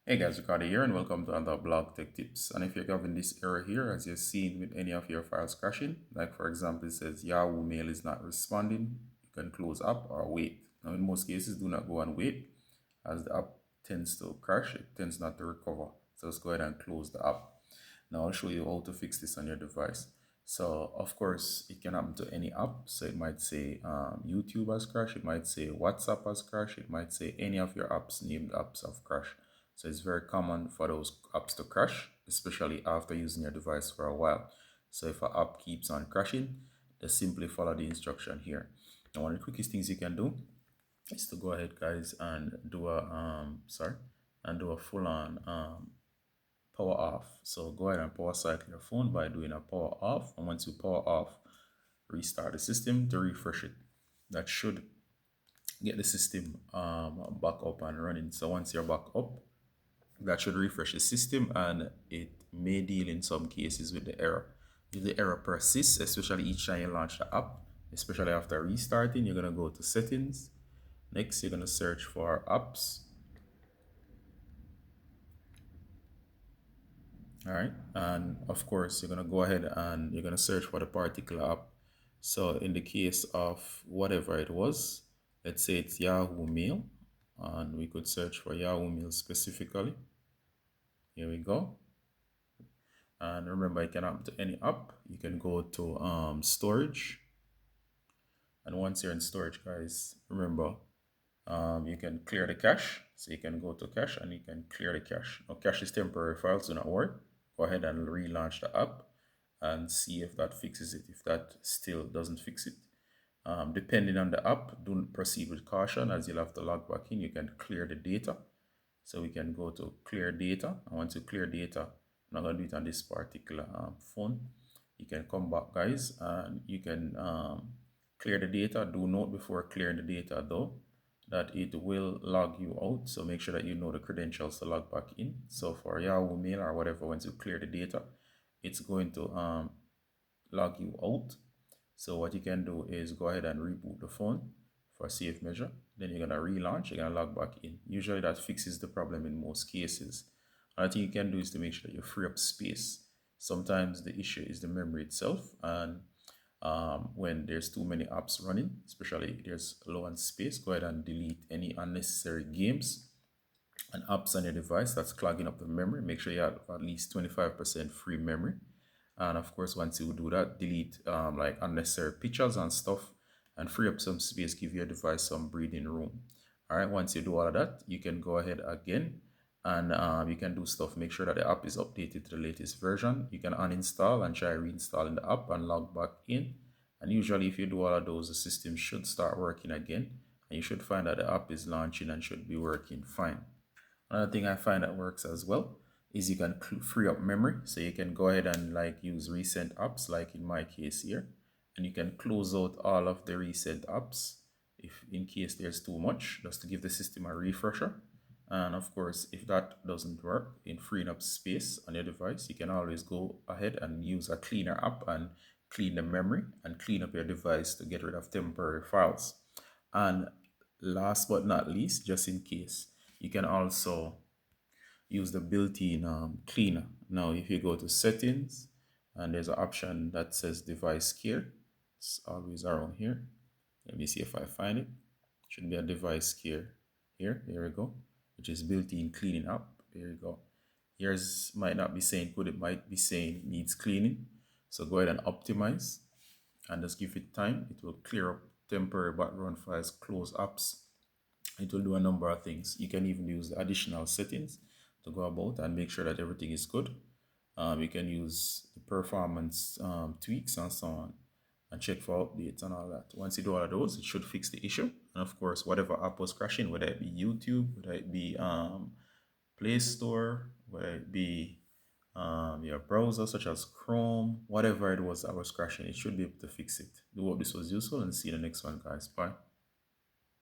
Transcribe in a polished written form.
Hey guys, Ricardo here and welcome to another blog tech tips. And if you're having this error here, as you're seeing with any of your files crashing, like for example, it says Yahoo Mail is not responding, you can close up or wait. Now in most cases, do not go and wait as the app tends to crash, it tends not to recover. So let's go ahead and close the app. Now I'll show you how to fix this on your device. So of course, it can happen to any app. So it might say YouTube has crashed, it might say WhatsApp has crashed, it might say any of your apps named apps have crashed. So it's very common for those apps to crash, especially after using your device for a while. So if an app keeps on crashing, just simply follow the instruction here. Now one of the quickest things you can do is to go ahead guys and do a full on power off. So go ahead and power cycle your phone by doing a power off, and once you power off, restart the system to refresh it. That should get the system back up and running. So once you're back up, that should refresh the system, and it may deal in some cases with the error. If the error persists, especially each time you launch the app, especially after restarting, you're going to go to settings. Next, you're going to search for apps. All right. And of course, you're going to go ahead and you're going to search for the particular app. So in the case of whatever it was, let's say it's Yahoo Mail, and we could search for Yahoo Mail specifically. Here we go. And remember, it can happen to any app. You can go to storage. And once you're in storage, guys, remember, you can clear the cache. So you can go to cache and you can clear the cache. Now, cache is temporary files, do not worry. Go ahead and relaunch the app and see if that fixes it. If that still doesn't fix it, depending on the app, do proceed with caution, as you'll have to log back in. You can clear the data. So we can go to clear data. And once you clear data, I'm not going to do it on this particular phone. You can come back, guys, and you can clear the data. Do note before clearing the data, though, that it will log you out. So make sure that you know the credentials to log back in. So for Yahoo Mail or whatever, once you clear the data, it's going to log you out. So what you can do is go ahead and reboot the phone for safe measure. Then you're gonna relaunch, you're gonna log back in. Usually that fixes the problem in most cases. Another thing you can do is to make sure that you free up space. Sometimes the issue is the memory itself, and when there's too many apps running, especially if there's low on space, go ahead and delete any unnecessary games and apps on your device that's clogging up the memory. Make sure you have at least 25% free memory. And of course, once you do that, delete like unnecessary pictures and stuff and free up some space, give your device some breathing room. All right, once you do all of that, you can go ahead again and you can do stuff. Make sure that the app is updated to the latest version. You can uninstall and try reinstalling the app and log back in. And usually if you do all of those, the system should start working again. And you should find that the app is launching and should be working fine. Another thing I find that works as well is you can free up memory. So you can go ahead and like use recent apps, like in my case here, and you can close out all of the recent apps if in case there's too much, just to give the system a refresher. And of course, if that doesn't work in freeing up space on your device, you can always go ahead and use a cleaner app and clean the memory and clean up your device to get rid of temporary files. And last but not least, just in case, you can also use the built-in cleaner. Now, if you go to settings and there's an option that says device care, it's always around here. Let me see if I find it. Should be a device care here. There we go, which is built-in cleaning app. There you go. Yours might not be saying good, it might be saying needs cleaning. So go ahead and optimize and just give it time. It will clear up temporary background files, close apps. It will do a number of things. You can even use the additional settings to go about and make sure that everything is good. You can use the performance tweaks and so on and check for updates and all that. Once you do all of those, it should fix the issue. And of course, whatever app was crashing, whether it be YouTube, whether it be Play Store, whether it be your browser such as Chrome, whatever it was that was crashing, it should be able to fix it. Do hope this was useful and see you in the next one, guys. Bye.